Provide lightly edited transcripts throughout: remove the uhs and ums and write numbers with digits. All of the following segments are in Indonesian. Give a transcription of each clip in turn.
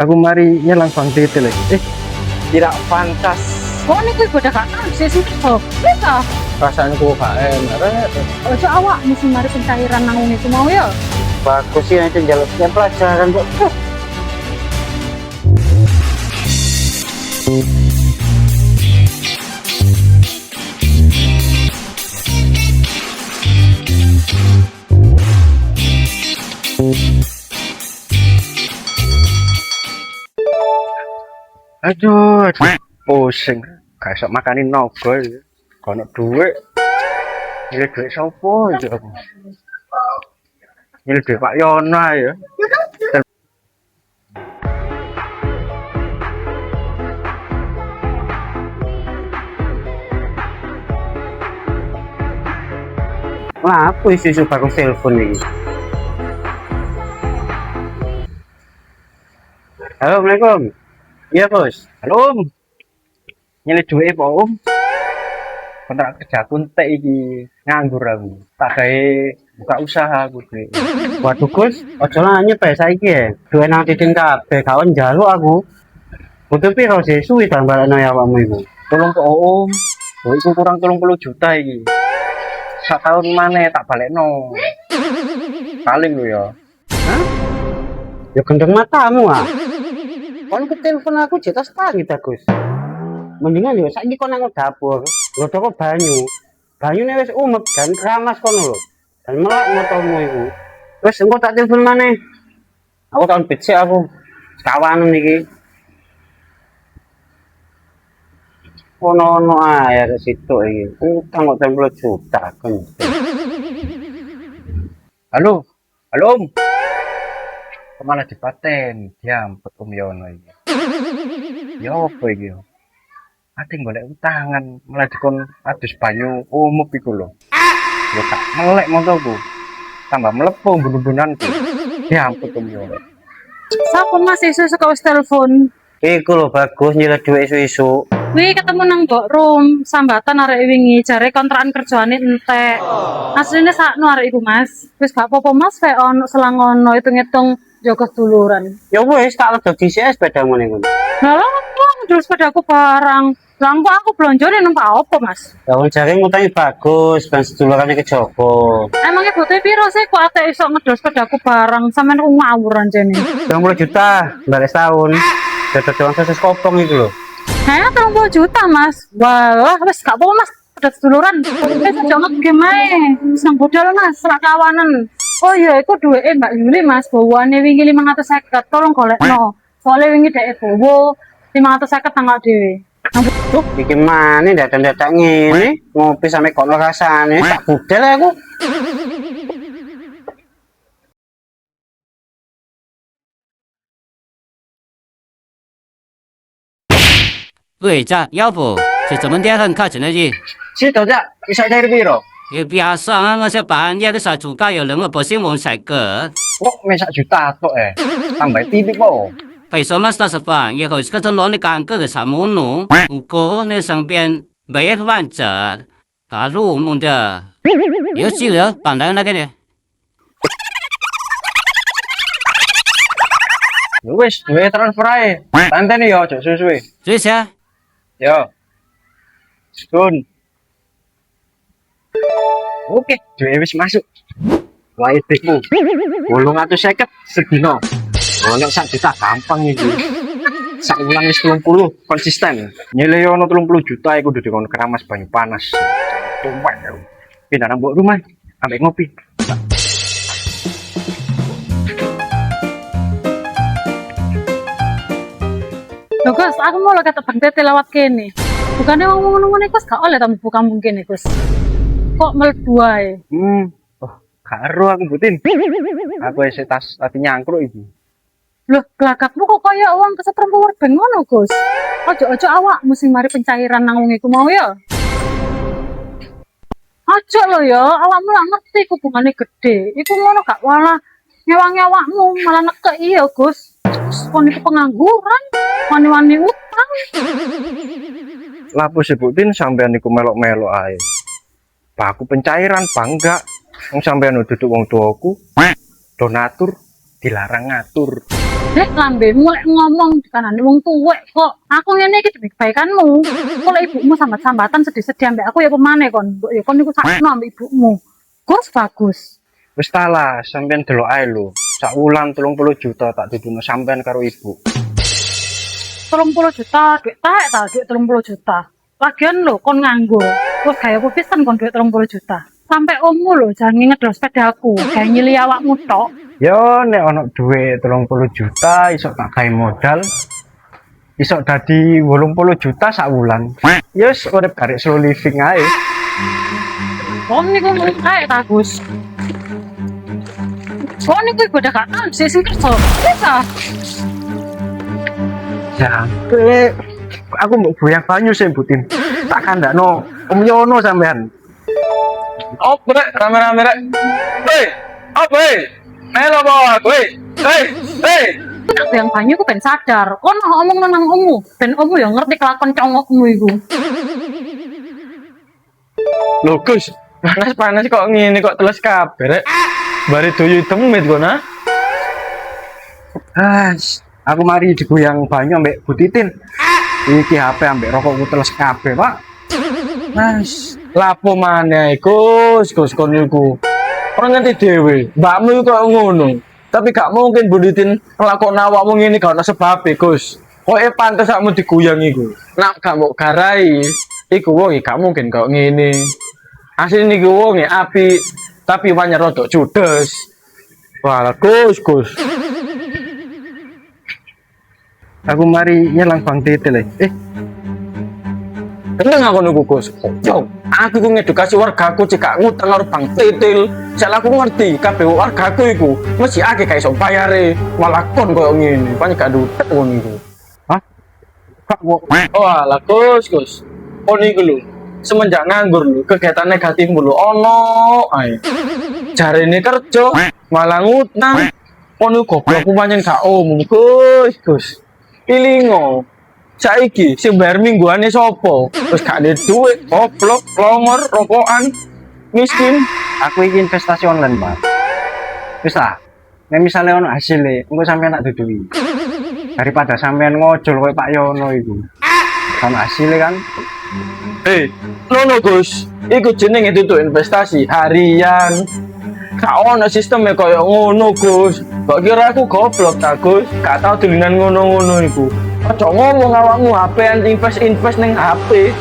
Aku mari nyelang bang titil lagi. Tidak pantas. Oh, ini gue udah gak tahu sih kok. Bisa. Perasaanku gak enak. Ojo awak mesti mari pencairan nang wong iku mau ya. Bagus sih nanti jalurnya pelajaran kok. Aduh, pusing. Gak iso makanin nogo ya. Kono duit. Ini duit sopo ya aku. Ini duit Pak Yona ya. Wah, apa isu-isu baru telepon ini? Halo, Assalamualaikum. Iya, Bos. Halo, Om. Nyeli duit apa, Om? Kontrak kerja kuntek iki nganggur aku. Tak gawe buka usaha aku duit. Waduh, Gus, ojo lah nyepek saiki ya. Duit nang titin kabeh kawan njaluk aku. Butuh piro sih suwi tambalane awakmu iku? Tolong kok, Om. Duit iku kurang 30 juta iki. Sak tahun maneh tak balekno. Paling lho ya. Hah? Ya gendeng matamu ah. Kon ke telepon aku jelas sekali Gus. Mendingan yo saiki kon nang dapur, godhok banyu. Banyune wis umek dan keramas kono lho. Dan melak motomu iku. Wis engko tak telepon maneh. Aku tahun becik aku. Kawanan iki. Ono ae arek situ iki. Utang kok 30 juta kan. Halo. Halo, Om. Kemana dipaten? Diampet Om Yono iki. Ya apa iki yo? Ate golek utangan, malah dikon adus banyu umum iku lho. Ya tak melek motoku. Tambah melepuh bun-bunanku. Diampet Om Yono. Sapa Mas isu suka wis telepon? Iku lho bagus nyileh dhuwit isu-isu. Wi ketemu nang mbok room sambatan arek wingi jare kontrakan kerjaane entek. Asline sakno arek iku Mas. Wis gak apa-apa Mas, kayak ono selang ono hitung-hitung jaga duluran. Ya wis tak ledok dhisik sepedamu ning ngono. Lah lho aku terus sepedaku barang. Lah kok aku blonjone numpak apa Mas? Ya wong jare ngutangi bagus, ben sedulurane kejogo. Emangnya butuh piro sih kok ate iso ngedol sepedaku barang sampean ku ngawur anjene. 30 juta balik setahun. Dapat doang sosis kopong itu lho. Hah, 30 juta Mas. Wah, wis gak apa-apa Mas. Udah seduluran. Wis aja ngegame ae. Sang bodol Mas, rak kawanan. Oh iya, iku duweke Mbak Yuli Mas, bawane wingi 550. Tolong golekno. Soale wingi dhek bowo 550 tanggal dhewe. Tuh, iki maneh dadak-dadak ngene, ngopi sampe kono rasane, tak budel aku. 对账，要不是怎么点很靠近的去？ Situ jak, iso cair piro? Ya biasa nga sa banyak sa juga有人不信我才个， Kok mesak juta tok tambah titik kok. 为什么30万？以后这种老的干个啥么弄？我那上边没患者，大陆弄的，有几了，本来那个的。 Wis, duwe transfer ae. Tanteni yo, aja suwe-suwe. 这些 Yo. Sun. Oke, duwe wis masuk. Wae tikmu. 850 sedina. Ono sak juta gampang iki. Sak wulan wis 30 konsisten. Nyile ono 30 juta iku kudu dikon keramas banyu panas. Tumpek aku. Pindah nang mbok rumah, ambek ngopi. Loh Gus, aku mau lo kata Bang Tete lewat kene. Bukannya wong ngono-ngono Gus gak oleh tamu buka mungkin Gus. Kok mlebu ae? Oh, karo aku butin. Aku isi tas tadi nyangkruk iki. Loh, gelagakmu kok kaya uang kesetrum power bank ngono Gus. Ojo-ojo awak mesti mari pencairan nang wong iku mau ya. Ojo lo ya, awakmu lah ngerti hubungannya gede. Iku ngono gak walah ngewangi awakmu malah nekeki ya Gus. Kon iku pengangguran, wani-wani utang. Lapo sebutin sampean niku melok-melok ae. Baku pencairan bangga. Wong sampean duduk wong tuaku. Donatur dilarang ngatur. lambemu lek ngomong kanane wong tuwek kok. Aku ngene iki demi kebaikanmu. Kok lek ibumu sambat-sambatan sedih-sedih ambek aku ya pemane kon. Mbok ya kon niku sakno ambek ibumu. Gus bagus. Wis ta lah, sampean delok ae lho. Sak wulan 30 juta tak duduno sampean karo ibu. 30 juta, duit taek ta, duit 30 juta. Lagian lho kon nganggur. Wes gawe aku pisan kon duit 30 juta. Sampai ommu lho jangan ngedol sepedaku, gawe nyili awakmu tok. Yo nek ono duit 30 juta iso tak gawe modal. Iso dadi 80 juta sak wulan. Yes, urip karek slow living ae. Kon niku ngene taek ta, Gus. Kon niku ibadah gak tahu sing kerja. Bisa. Sampai aku mau goyang banyu sih Butin. Tak kandakno Om Yono sampean. Apa rek rame-rame rek? Hei, apa hei? Melo bawa aku hei. Hei. Aku yang banyu ku ben sadar. Kon ngomong nang ommu, ben ommu ya ngerti kelakon congokmu iku. Lho Gus, panas kok ngene kok teles kabeh rek. Bari doyo demit kok nah. Aku mari digoyang banyu ambek Bu Titin. Iki HP ambek rokokku teles kabeh, Pak. Mas, lapo maneh Gus kon niku. Ora ngerti dhewe. Mbakmu kok ngono. Tapi gak mungkin buditin nglakoni awakmu ngene gak ono sebabe, Gus. Koke pantes sakmu digoyang iku. Nak gak mau garai, iku wong gak mungkin kok ngene. Asline niku wong apik, tapi wanya rodok judes. Wah, Gus. Aku mari nyelang Bang Titil. Tenang aku nunggu Gus. Yo, aku ku ngedukasi wargaku cekak ngutang karo Bang Titil. Salah aku ngerti kabeh wargaku iku mesti akeh gak iso bayare. Malah kon koyo ngene, pancen gak dutek wong iku. Hah? Kak kok Oh, alah Gus. Kon iku lho, semenjak nganggur lho, kegiatan negatif mulu ono ae. Jarene kerja, malah ngutang. Kon iku goblok pancen gak omong, Gus. Ilingo. Saiki sing bayar mingguane sapa? Terus gak ada duit, goblok, longor, rokokan, miskin. aku iki investasi online, Pak. Wis ta. Nek misale ono hasile, engko sampean tak dudui. Daripada sampean ngojol koyo Pak Yono iku. Ono hasile kan. Nono Gus, iku jenenge tutu investasi harian. Gak ono sistemnya koyo ngono Gus. Kok kira aku goblok ta Gus? Gak tau dolinan ngono-ngono iku. Aja ngomong awakmu HP invest ning HP.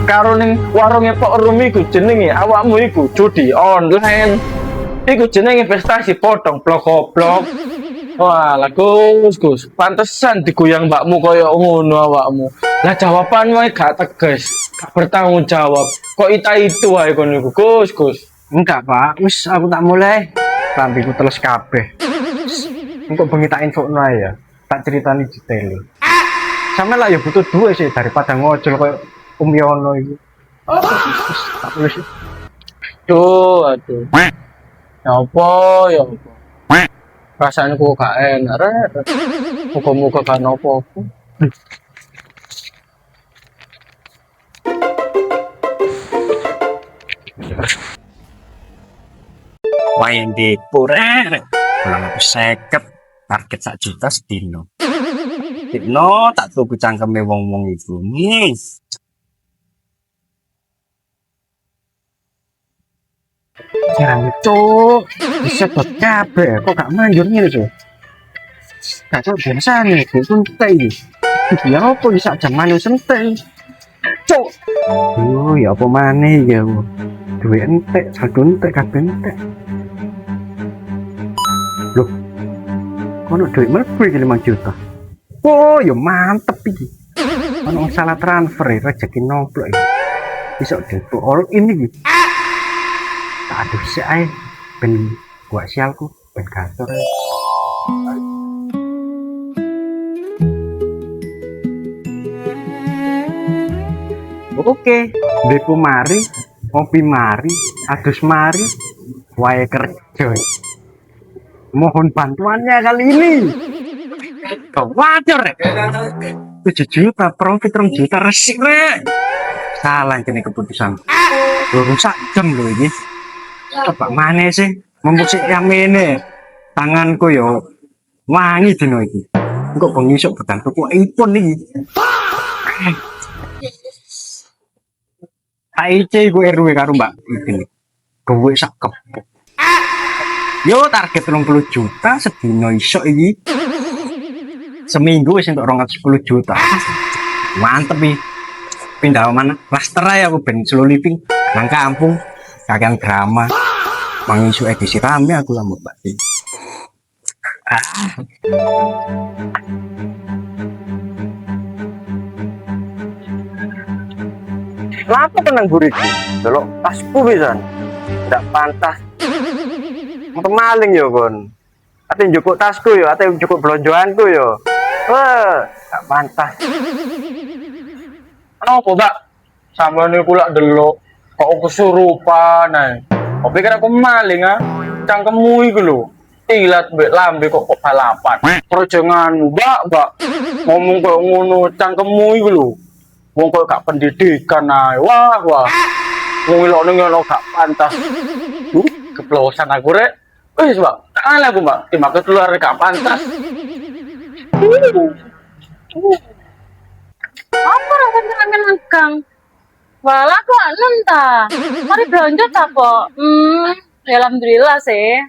Karo ning warunge Pak Rum iku jenenge awakmu iku judi online. Iku jenenge investasi potong blok-blok. Wah, lah Gus. Pantesan digoyang mbakmu koyo ngono awakmu. Lah jawabanmu gak tegas, gak bertanggung jawab. Kok itu wae kon niku Gus. Enggak, Pak. Wis aku tak mulai. Lambiku teles kabeh. Untuk bengi tak infokno ae ya. Tak ceritani detail. Sampe lah ya butuh duit sih daripada ngojol koyo Om Yono iku. Tak tulis. Aduh. Ya apa? Perasaanku gak enak rek. Muga-muga gak apa-apa. Wayan di purek, pulang aku seket, target 1 juta sedino. Dino tak tuku cangkeme wong-wong iku. Jarang cuk. Bisa bot kabeh kok gak manjur ngene cuk. Gak tau biasa nih, gue sentai. Ya apa bisa jaman sentai. Cuk. Ya apa maneh ya. Duit entek, saldo entek, kabeh entek. Loh. Kono duit mlebu iki 5 juta. Oh, ya mantep iki. Ono salah transfer rezeki nomplok iki. Bisa depo all in iki. Tak adus sik ae ben gua sialku ben gator. Oke, depo mari, ngopi mari, adus mari, wae kerja. Mohon bantuannya kali ini. Kewajar rek. 7 juta profit 2 juta resik rek. Salah ini keputusan. Rusak jam loh ini. Coba mana sih? Membusik yang ini. Tanganku yo Wangi dino iki. Kok bengi sok betan tuku iPhone iki. AIC gue RW karo Mbak iki. Gue sak kepok. Yo target 20 juta sedino iso iki. Seminggu wis entuk 210 juta. Mantep iki. Pindah mana? Raster ae aku ben slow living nang kampung. Kakean drama. Mangisu edisi rame aku lah Mbak. Kenapa tenang buriku? Delok tasku pisan. Ndak pantas. Untuk maling yo kon. Ate njupuk tasku yo, ate njupuk blonjoanku yo. Wah, ndak pantas. Kenapa, Mbak? Sampeyan niku lak delok kok kesurupan ae. Kok pikir aku maling ah? Cangkemmu iku lho. Ilat mbek lambe kok balapan. Projenganmu, Mbak. Ngomong kok ngono cangkemmu iku lho. Wong kok gak pendidikan ae. Wah. Wong ilokne ngono gak pantas. Keplosan aku rek. Wis, Mbak. Tak ala aku, Mbak. Timbang keluar gak pantas. Apa rasanya angin angkang? Walah kok nenta. Mari belanja tak kok. Ya alhamdulillah sih.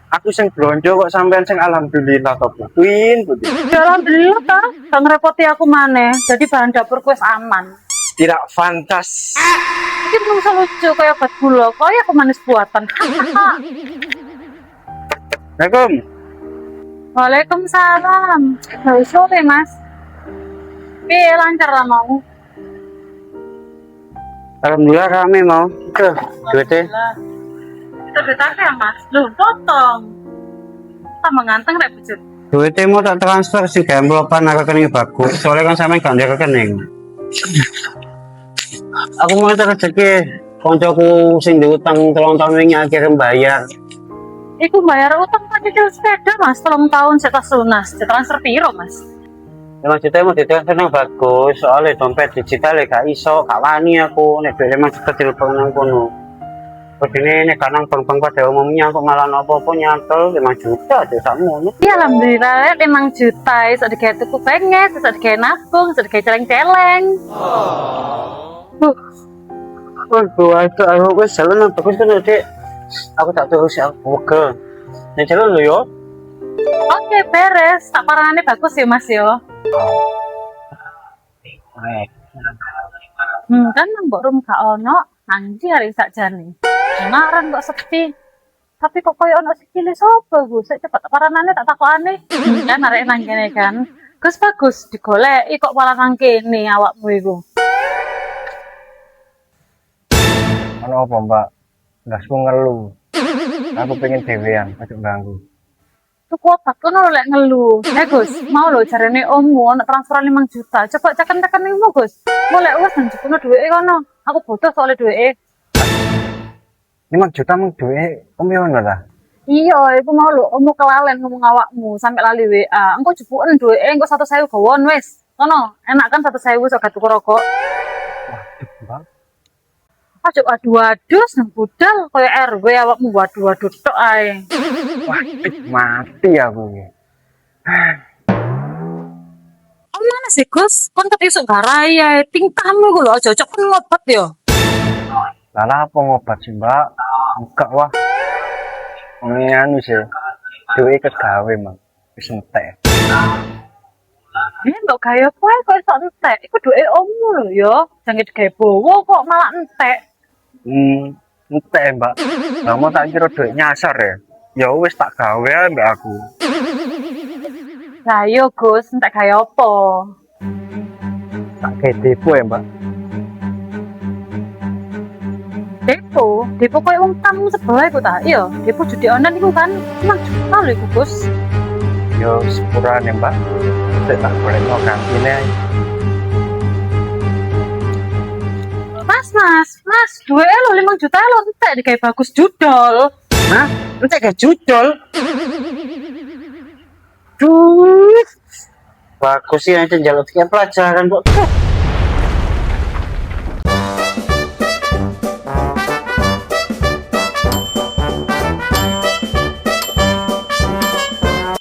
Aku sing blonjo kok sampean sing alhamdulillah to, Bu. Queen. Ya alhamdulillah ta. Gak ngerepoti aku maneh. Jadi bahan dapurku wis aman. Tidak fantas. Iki belum lucu kayak obat gula, kayak pemanis buatan. Assalamualaikum. Waalaikumsalam. Gak sore mas. Lancar lah mau. Alhamdulillah kami mau. Ke, duitnya. Kita betake ya mas. Loh, potong. Tak menganteng rek bujut. Duitnya mau tak transfer sih, kayak melopan aku rekening bagus. Soalnya kan sampe gak ada rekening. Aku mau rezeki. Koncoku sing diutang 3 tahun wingi akhirnya bayar. Iku bayar utang tak cicil sepeda mas. 3 tahun saya lunas. Saya transfer piro mas. 5 juta mau ditransfer yang bagus. Soalnya dompet digital gak iso, gak wani aku. Nek duit 5 juta telepon nang kono. Begini nek kanang bank-bank pada umumnya kok malah apa-apa nyantol 5 juta aja sakmono. Ya alhamdulillah 5 juta. Bisa digawe tuku pengen, bisa digawe nabung, bisa digawe celeng-celeng. Waduh, aku wis jalan bagus kan Dek. Aku tak terus aku pegel. Nek jalan lho yo. Oke beres. Tak parane bagus ya mas yo. Kan nang mbok rum gak ono. Anjir hari sakjane. Ngaran kok sepi. Tapi kok koyo ono sikile sapa Gus? Sik cepet paranane tak takokane. Kan arek nang kene kan. Gus bagus digoleki kok malah nang kene awakmu iku. Ono apa, Mbak? Ndasku ngeluh. Aku pengen dhewean, aja ganggu. Tuku obat kono lek ngelu. Gus, mau lho jarene ommu ono transfer 5 juta. Coba ceken-ceken nimu Gus. Mau lek wis njupukno dhuwite kono. Aku butuh soalnya dhuwite. 5 juta mung duwe om yo ngono ta. Iya, iku mau lho ommu kelalen ngomong awakmu sampe lali WA. Engko jupuken dhuwite engko 100.000 gawon wis. Ngono, enak kan 100.000 sok gak tuku rokok. Waduh, Mbak. Aduh, nang budal koyo RW awakmu waduh tok ae. Waduh, mati aku iki. Oh mana sih Gus? Kon ket isuk garaya, tingkahmu iku lho aja cocok ngobat yo. Lah apa ngobat sih, Mbak? Enggak wah. Ngene anu sih. Duwe kegawe, Mang. Wis entek. Mbok gawe apa kok iso entek? Iku duwe ommu lho yo. Jange digawe bowo kok malah entek. Entek, Mbak. Lah mau tak kira duit nyasar ya. Ya wis tak gawe ae mbak aku. Lah yo Gus, entek gawe apa? Tak kayak depo ya, Mbak. Depo koyo wong tamu sebelah iku ta? Iya, depo judi online iku kan 5 juta lho iku Gus. Yo sepurane, Mbak. Sik tak golekno kantine. Mas, duwe lo 5 juta lo entek digawe bagus judol. Hah? Entek gak judol? Duh. Bagus sih aja njaluk pelajaran kok.